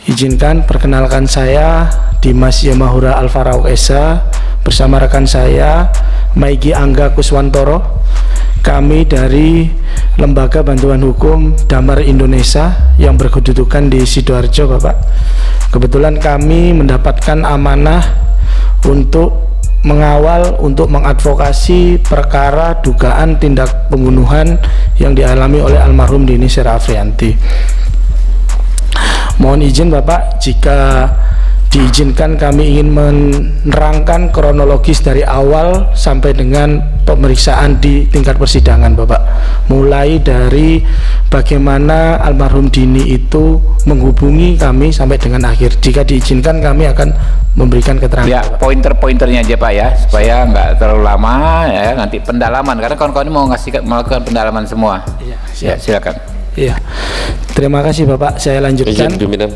Izinkan perkenalkan saya Dimas Yamahura Alfarauq Esa bersama rekan saya Maigi Angga Kuswantoro. Kami dari Lembaga Bantuan Hukum Damar Indonesia yang berkedudukan di Sidoarjo, Bapak. Kebetulan kami mendapatkan amanah untuk mengawal, untuk mengadvokasi perkara dugaan tindak pembunuhan yang dialami oleh almarhum Dini Sera Afriyanti. Mohon izin Bapak, jika diizinkan kami ingin menerangkan kronologis dari awal sampai dengan pemeriksaan di tingkat persidangan, Bapak. Mulai dari bagaimana almarhum Dini itu menghubungi kami sampai dengan akhir. Jika diizinkan kami akan memberikan keterangan. Ya, pointer-pointernya aja Pak ya, supaya nggak terlalu lama ya, nanti pendalaman, karena kawan-kawan ini mau melakukan pendalaman semua. Iya, ya, silakan. Iya, terima kasih Bapak. Saya lanjutkan. Izin pimpinan.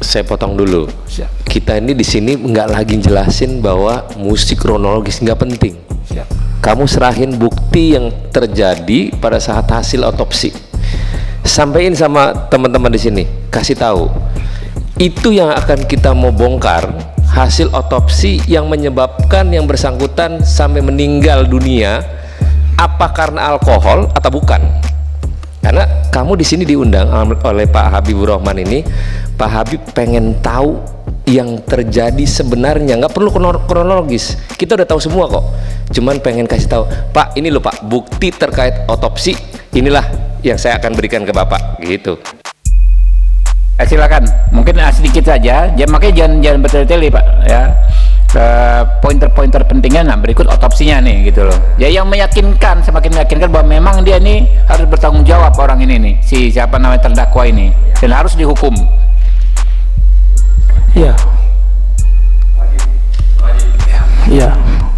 Saya potong dulu. Siap. Kita ini di sini nggak lagi jelasin bahwa musik kronologis nggak penting. Siap. Kamu serahin bukti yang terjadi pada saat hasil otopsi. Sampaikan sama teman-teman di sini, kasih tahu. Itu yang akan kita mau bongkar, hasil otopsi yang menyebabkan yang bersangkutan sampai meninggal dunia, apa karena alkohol atau bukan? Karena kamu di sini diundang oleh Pak Habibur Rahman ini. Pak Habib pengen tahu yang terjadi sebenarnya, nggak perlu kronologis, kita udah tahu semua kok, cuman pengen kasih tahu, Pak, ini loh Pak, bukti terkait otopsi, inilah yang saya akan berikan ke Bapak, gitu. Silakan, mungkin sedikit saja, makanya jangan bertele-tele Pak ya. Pointer-pointer pentingnya, nah berikut otopsinya nih gitu loh ya, yang meyakinkan, semakin meyakinkan bahwa memang dia nih harus bertanggung jawab, orang ini nih, si siapa namanya terdakwa ini, dan harus dihukum. Iya. Iya.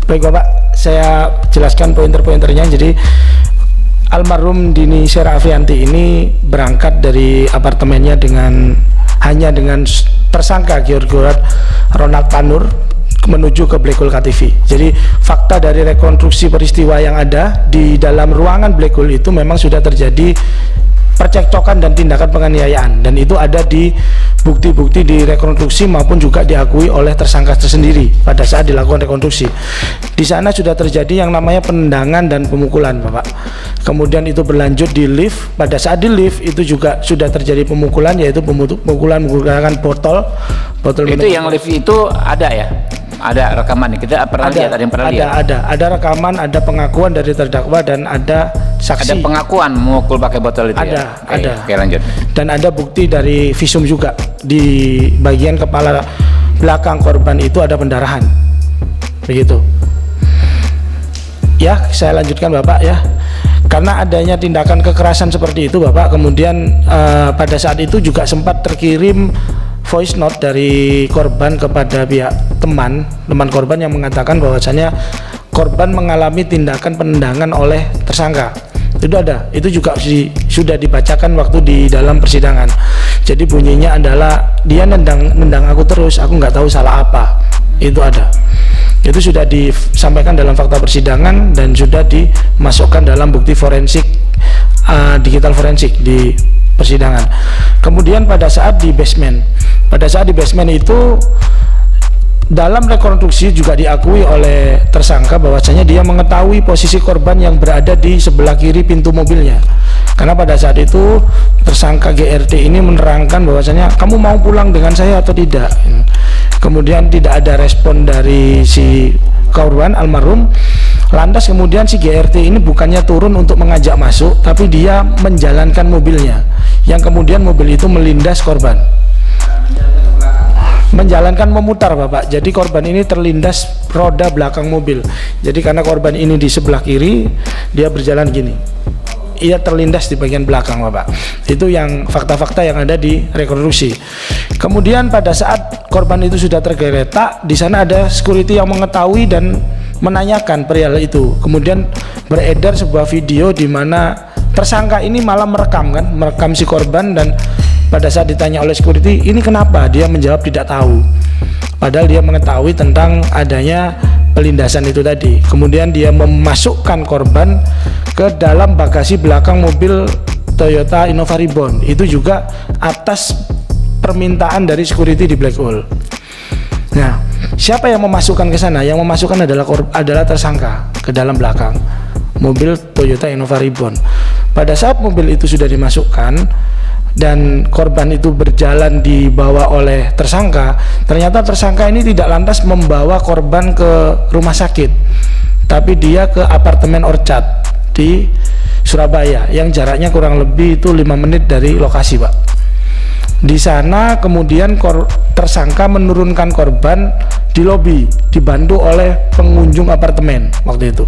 Baik Bapak, saya jelaskan pointer-pointernya. Jadi almarhum Dini Sera Afriyanti ini berangkat dari apartemennya hanya dengan tersangka George Ronald Panur menuju ke Black Hole KTV. Jadi fakta dari rekonstruksi peristiwa yang ada di dalam ruangan Black Hole itu memang sudah terjadi percekcokan dan tindakan penganiayaan, dan itu ada di bukti-bukti di rekonstruksi maupun juga diakui oleh tersangka tersendiri pada saat dilakukan rekonstruksi. Di sana sudah terjadi yang namanya penendangan dan pemukulan, Bapak. Kemudian itu berlanjut di lift. Pada saat di lift itu juga sudah terjadi pemukulan, yaitu pemukulan menggunakan botol itu yang lift itu ada ya? Ada rekaman, kita pernah lihat, ada yang pernah lihat? Ada rekaman, ada pengakuan dari terdakwa, dan ada saksi. Ada pengakuan memukul pakai botol itu ada, ya? ada. Oke, lanjut. Dan ada bukti dari visum juga, di bagian kepala belakang korban itu ada pendarahan, begitu. Ya, saya lanjutkan Bapak ya. Karena adanya tindakan kekerasan seperti itu Bapak, kemudian pada saat itu juga sempat terkirim voice note dari korban kepada pihak teman korban yang mengatakan bahwasanya korban mengalami tindakan penendangan oleh tersangka. Itu ada, itu juga sudah dibacakan waktu di dalam persidangan. Jadi bunyinya adalah, dia nendang aku terus, aku nggak tahu salah apa. Itu ada. Itu sudah disampaikan dalam fakta persidangan dan sudah dimasukkan dalam bukti forensik, digital forensik di persidangan. Kemudian pada saat di basement itu dalam rekonstruksi juga diakui oleh tersangka bahwasanya dia mengetahui posisi korban yang berada di sebelah kiri pintu mobilnya. Karena pada saat itu tersangka GRT ini menerangkan bahwasanya, kamu mau pulang dengan saya atau tidak. Kemudian tidak ada respon dari si korban almarhum. Lantas kemudian si GRT ini bukannya turun untuk mengajak masuk, tapi dia menjalankan mobilnya, yang kemudian mobil itu melindas korban. Menjalankan memutar Bapak, jadi korban ini terlindas roda belakang mobil. Jadi karena korban ini di sebelah kiri, dia berjalan gini, ia terlindas di bagian belakang Bapak. Itu yang fakta-fakta yang ada di rekonstruksi. Kemudian pada saat korban itu sudah tergeletak, di sana ada security yang mengetahui dan menanyakan perihal itu. Kemudian beredar sebuah video di mana tersangka ini malah merekam si korban, dan pada saat ditanya oleh security, ini kenapa? Dia menjawab tidak tahu. Padahal dia mengetahui tentang adanya pelindasan itu tadi. Kemudian dia memasukkan korban ke dalam bagasi belakang mobil Toyota Innova Reborn. Itu juga atas permintaan dari security di Black Hole. Nah, siapa yang memasukkan ke sana? Yang memasukkan adalah tersangka ke dalam belakang mobil Toyota Innova Reborn. Pada saat mobil itu sudah dimasukkan dan korban itu berjalan dibawa oleh tersangka, ternyata tersangka ini tidak lantas membawa korban ke rumah sakit, tapi dia ke apartemen Orchard di Surabaya yang jaraknya kurang lebih itu 5 menit dari lokasi, Pak. Di sana kemudian tersangka menurunkan korban di lobi, dibantu oleh pengunjung apartemen waktu itu.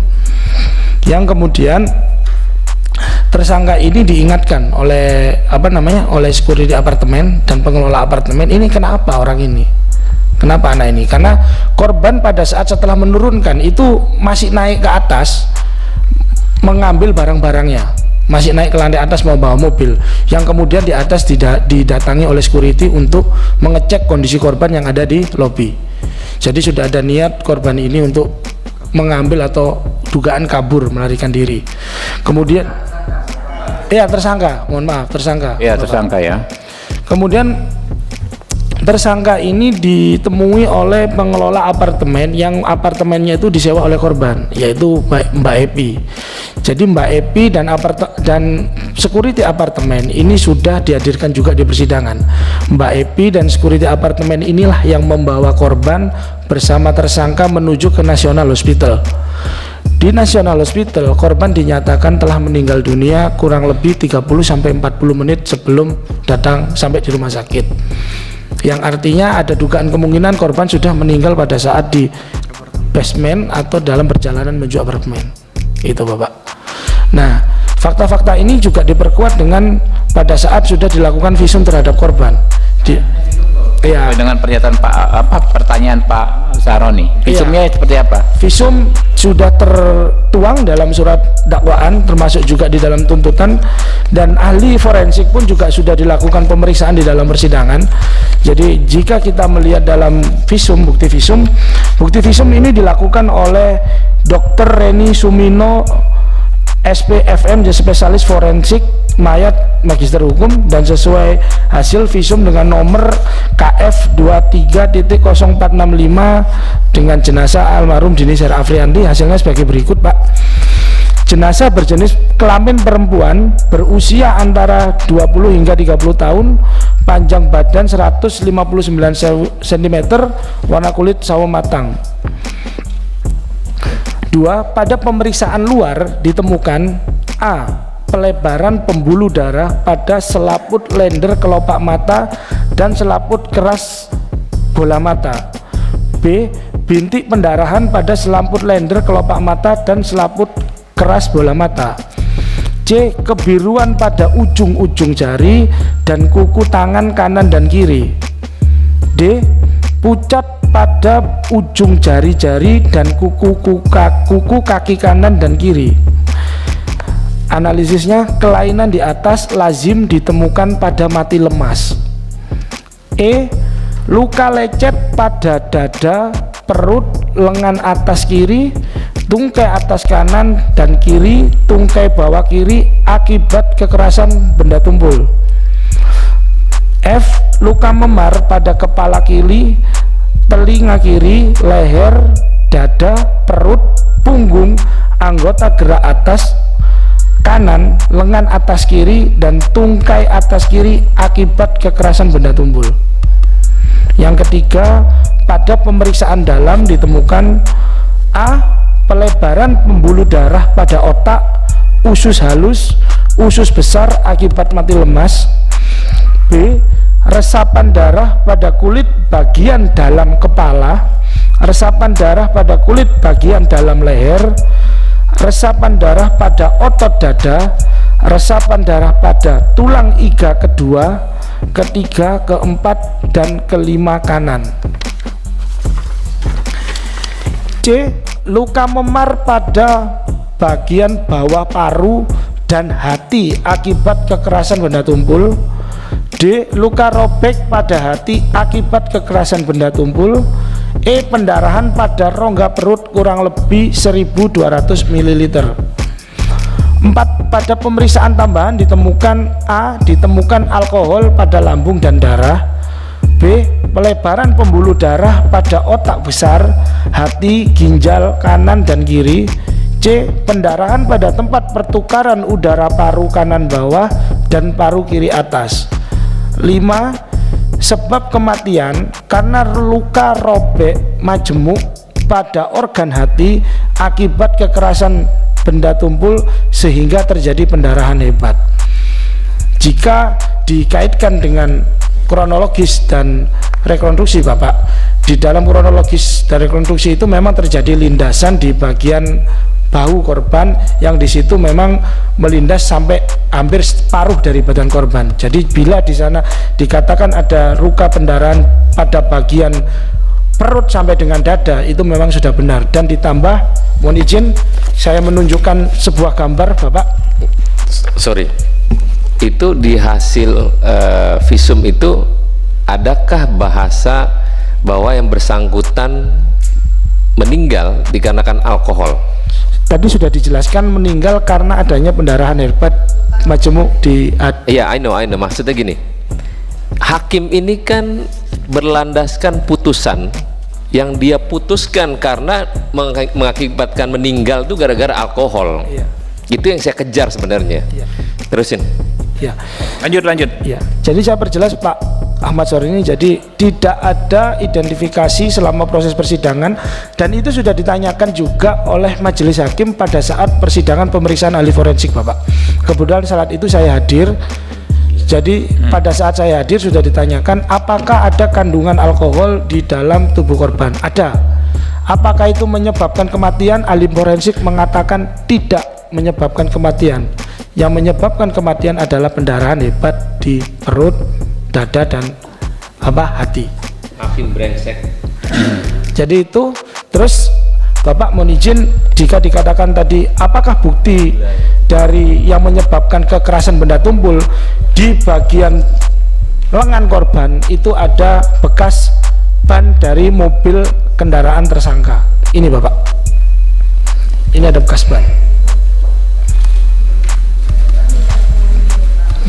Yang kemudian tersangka ini diingatkan oleh oleh security apartemen dan pengelola apartemen, ini kenapa orang ini? Kenapa anak ini? Karena korban pada saat setelah menurunkan itu masih naik ke atas mengambil barang-barangnya, masih naik ke lantai atas mau bawa mobil, yang kemudian di atas didatangi oleh security untuk mengecek kondisi korban yang ada di lobi. Jadi sudah ada niat korban ini untuk mengambil atau dugaan kabur, melarikan diri. Kemudian tersangka, mohon maaf, tersangka. Ya, tersangka ya. Kemudian tersangka ini ditemui oleh pengelola apartemen yang apartemennya itu disewa oleh korban, yaitu Mbak Epi. Jadi Mbak Epi dan security apartemen ini sudah dihadirkan juga di persidangan. Mbak Epi dan security apartemen inilah yang membawa korban bersama tersangka menuju ke National Hospital. Di National Hospital, korban dinyatakan telah meninggal dunia kurang lebih 30-40 menit sebelum datang sampai di rumah sakit. Yang artinya ada dugaan kemungkinan korban sudah meninggal pada saat di basement atau dalam perjalanan menuju apartemen. Itu, Bapak. Nah, fakta-fakta ini juga diperkuat dengan pada saat sudah dilakukan visum terhadap korban. Dengan pernyataan pertanyaan Pak Saroni, visumnya seperti apa? Visum sudah tertuang dalam surat dakwaan, termasuk juga di dalam tuntutan, dan ahli forensik pun juga sudah dilakukan pemeriksaan di dalam persidangan. Jadi jika kita melihat dalam visum, bukti visum ini dilakukan oleh Dr. Reni Sumino, SPFM, spesialis forensik mayat, magister hukum, dan sesuai hasil visum dengan nomor KF 23.0465 dengan jenazah almarhum Dini Sher Afrianti, hasilnya sebagai berikut, Pak. Jenazah berjenis kelamin perempuan, berusia antara 20 hingga 30 tahun, panjang badan 159 cm, warna kulit sawo matang. 2. Pada pemeriksaan luar ditemukan A. Pelebaran pembuluh darah pada selaput lender kelopak mata dan selaput keras bola mata. B. Bintik pendarahan pada selaput lender kelopak mata dan selaput keras bola mata. C. Kebiruan pada ujung-ujung jari dan kuku tangan kanan dan kiri. D. Pucat pada ujung jari-jari dan kuku kaki kanan dan kiri. Analisisnya, kelainan di atas lazim ditemukan pada mati lemas. E. Luka lecet pada dada, perut, lengan atas kiri, tungkai atas kanan dan kiri, tungkai bawah kiri akibat kekerasan benda tumpul. F. Luka memar pada kepala kiri, telinga kiri, leher, dada, perut, punggung, anggota gerak atas kanan, lengan atas kiri, dan tungkai atas kiri akibat kekerasan benda tumpul. Yang ketiga, pada pemeriksaan dalam ditemukan A. Pelebaran pembuluh darah pada otak, usus halus, usus besar akibat mati lemas. B. Resapan darah pada kulit bagian dalam kepala, resapan darah pada kulit bagian dalam leher, resapan darah pada otot dada, resapan darah pada tulang iga kedua, ketiga, keempat, dan kelima kanan. C. Luka memar pada bagian bawah paru dan hati akibat kekerasan benda tumpul. D. Luka robek pada hati akibat kekerasan benda tumpul. E. Pendarahan pada rongga perut kurang lebih 1200 ml. 4. pada pemeriksaan tambahan ditemukan A. Ditemukan alkohol pada lambung dan darah. B. Pelebaran pembuluh darah pada otak besar, hati, ginjal kanan dan kiri. C. Pendarahan pada tempat pertukaran udara paru kanan bawah dan paru kiri atas. 5. Sebab kematian karena luka robek majemuk pada organ hati akibat kekerasan benda tumpul sehingga terjadi pendarahan hebat. Jika dikaitkan dengan kronologis dan rekonstruksi Bapak, di dalam kronologis dan rekonstruksi itu memang terjadi lindasan di bagian bahu korban yang di situ memang melindas sampai hampir separuh dari badan korban. Jadi bila di sana dikatakan ada luka pendarahan pada bagian perut sampai dengan dada, itu memang sudah benar. Dan ditambah, mohon izin saya menunjukkan sebuah gambar Bapak. Sorry, itu di hasil visum itu adakah bahasa bahwa yang bersangkutan meninggal dikarenakan alkohol? Tadi sudah dijelaskan meninggal karena adanya pendarahan hebat majemuk di Ya, I know. Maksudnya gini, hakim ini kan berlandaskan putusan yang dia putuskan karena mengakibatkan meninggal itu gara-gara alkohol. Iya. Itu yang saya kejar sebenarnya. Iya. Terusin. Ya. Lanjut. Ya. Jadi saya perjelas Pak Ahmad Sori ini, jadi tidak ada identifikasi selama proses persidangan, dan itu sudah ditanyakan juga oleh majelis hakim pada saat persidangan pemeriksaan ahli forensik Bapak. Kebetulan saat itu saya hadir. Jadi pada saat saya hadir sudah ditanyakan apakah ada kandungan alkohol di dalam tubuh korban. Ada. Apakah itu menyebabkan kematian? Ahli forensik mengatakan tidak menyebabkan kematian. Yang menyebabkan kematian adalah pendarahan hebat di perut, dada dan hati. Hakim brengsek. Jadi itu terus Bapak mohon izin, jika dikatakan tadi apakah bukti dari yang menyebabkan kekerasan benda tumpul di bagian lengan korban itu ada bekas ban dari mobil kendaraan tersangka. Ini Bapak, ini ada bekas ban.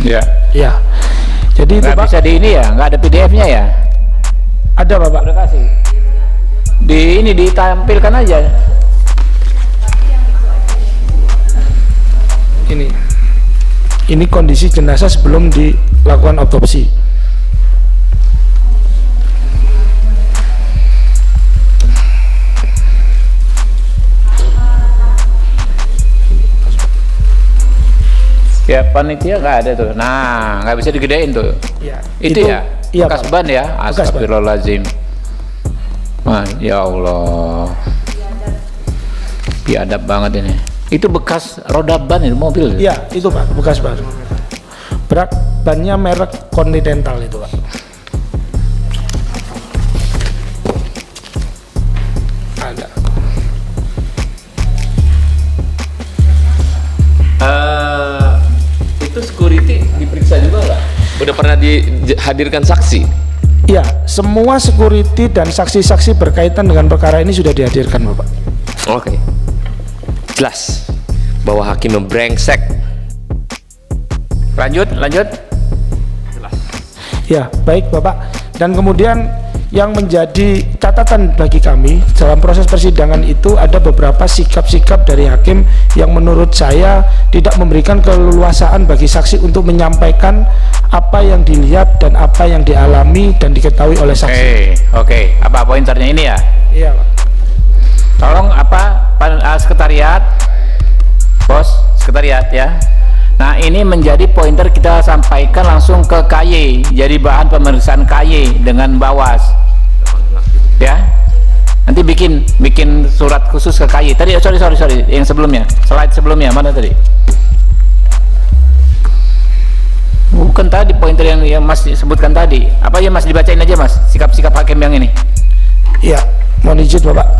Ya. Ya. Jadi itu Nggak Pak, bisa di ini ya, nggak ada PDF-nya ya? ada Bapak. Udah kasih. Di ini ditampilkan aja. Ini kondisi jenazah sebelum dilakukan otopsi. Ya panitia nggak ada tuh. Nah, nggak bisa digedein tuh. Ya, Itu ya, iya, bekas Pak. ban ya. Bekas ban. Astagfirullahaladzim. Ya Allah, biadab banget ini. Itu bekas roda ban itu mobil. Iya, itu Pak, bekas ban. Bannya merek Continental itu Pak. Ada. Itu security diperiksa juga nggak? Udah pernah dihadirkan saksi? Iya, semua security dan saksi-saksi berkaitan dengan perkara ini sudah dihadirkan Bapak. Oke. Jelas bahwa hakim membrengsek. Lanjut. Ya, baik Bapak. Dan kemudian yang menjadi catatan bagi kami dalam proses persidangan itu ada beberapa sikap-sikap dari hakim yang menurut saya tidak memberikan keleluasaan bagi saksi untuk menyampaikan apa yang dilihat dan apa yang dialami dan diketahui oleh saksi. Oke. Apa pointernya ini ya? Iya Pak. Tolong sekretariat, bos, sekretariat ya. Nah ini menjadi pointer kita sampaikan langsung ke KY, jadi bahan pemeriksaan KY dengan Bawas, ya. Nanti bikin surat khusus ke KY. Tadi sorry, yang sebelumnya, slide sebelumnya mana tadi? Bukan tadi pointer yang Mas sebutkan tadi. Apa ya Mas, dibacain aja Mas, sikap-sikap hakim yang ini. Iya, mohon izin Bapak.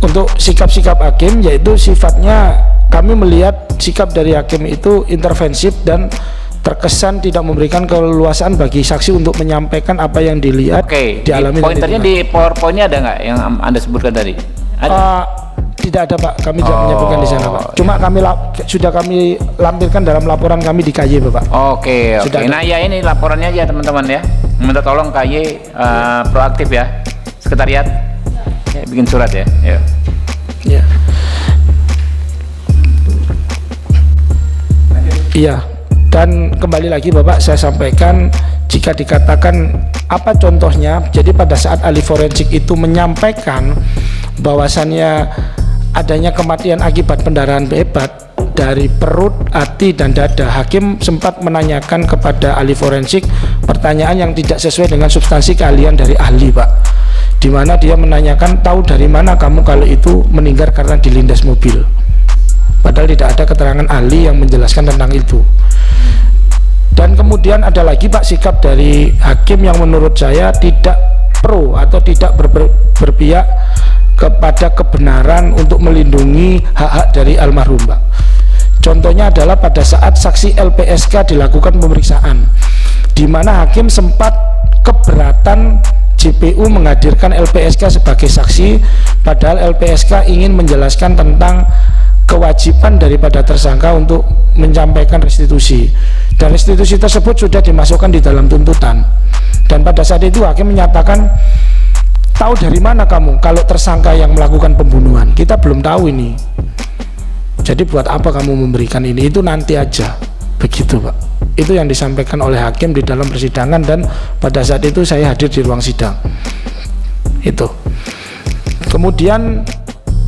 Untuk sikap-sikap hakim yaitu sifatnya kami melihat sikap dari hakim itu intervensif dan terkesan tidak memberikan keleluasaan bagi saksi untuk menyampaikan apa yang dilihat, Oke, dialami. pointernya di PowerPoint-nya ada nggak yang Anda sebutkan tadi? Ada. Tidak ada Pak, kami tidak menyebutkan di sana Pak. Cuma sudah kami lampirkan dalam laporan kami di KY Bapak. Oke. Nah ya ini laporannya aja teman-teman ya. Minta tolong KY proaktif ya, sekretariat ya, bikin surat ya. Ya. Iya. Dan kembali lagi Bapak, saya sampaikan jika dikatakan apa contohnya, jadi pada saat ahli forensik itu menyampaikan bahwasannya adanya kematian akibat pendarahan hebat dari perut, hati, dan dada, hakim sempat menanyakan kepada ahli forensik pertanyaan yang tidak sesuai dengan substansi keahlian dari ahli Pak, di mana dia menanyakan, tahu dari mana kamu kalau itu meninggal karena dilindas mobil, padahal tidak ada keterangan ahli yang menjelaskan tentang itu. Dan kemudian ada lagi Pak sikap dari hakim yang menurut saya tidak pro atau tidak berpihak kepada kebenaran untuk melindungi hak-hak dari almarhum Pak. Contohnya adalah pada saat saksi LPSK dilakukan pemeriksaan, di mana hakim sempat keberatan JPU menghadirkan LPSK sebagai saksi, padahal LPSK ingin menjelaskan tentang kewajiban daripada tersangka untuk menyampaikan restitusi, dan restitusi tersebut sudah dimasukkan di dalam tuntutan. Dan pada saat itu hakim menyatakan, tahu dari mana kamu kalau tersangka yang melakukan pembunuhan? Kita belum tahu ini, jadi buat apa kamu memberikan ini, itu nanti aja, begitu Pak. Itu yang disampaikan oleh hakim di dalam persidangan, dan pada saat itu saya hadir di ruang sidang itu. Kemudian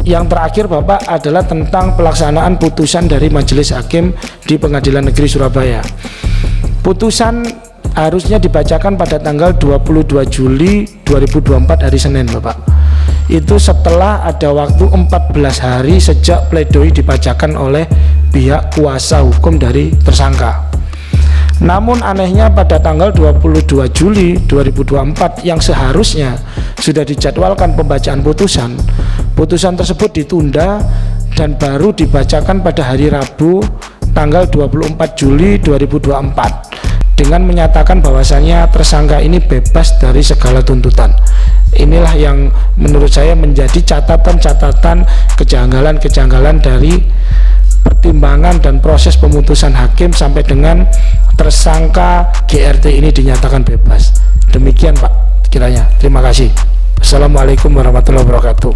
yang terakhir Bapak adalah tentang pelaksanaan putusan dari Majelis Hakim di Pengadilan Negeri Surabaya. Putusan harusnya dibacakan pada tanggal 22 Juli 2024 hari Senin Bapak. Itu setelah ada waktu 14 hari sejak pledoi dibacakan oleh pihak kuasa hukum dari tersangka. Namun anehnya pada tanggal 22 Juli 2024 yang seharusnya sudah dijadwalkan pembacaan putusan, putusan tersebut ditunda dan baru dibacakan pada hari Rabu tanggal 24 Juli 2024 dengan menyatakan bahwasannya tersangka ini bebas dari segala tuntutan. Inilah yang menurut saya menjadi catatan-catatan kejanggalan-kejanggalan dari pertimbangan dan proses pemutusan hakim sampai dengan tersangka GRT ini dinyatakan bebas. Demikian Pak kiranya. Terima kasih. Assalamualaikum warahmatullahi wabarakatuh.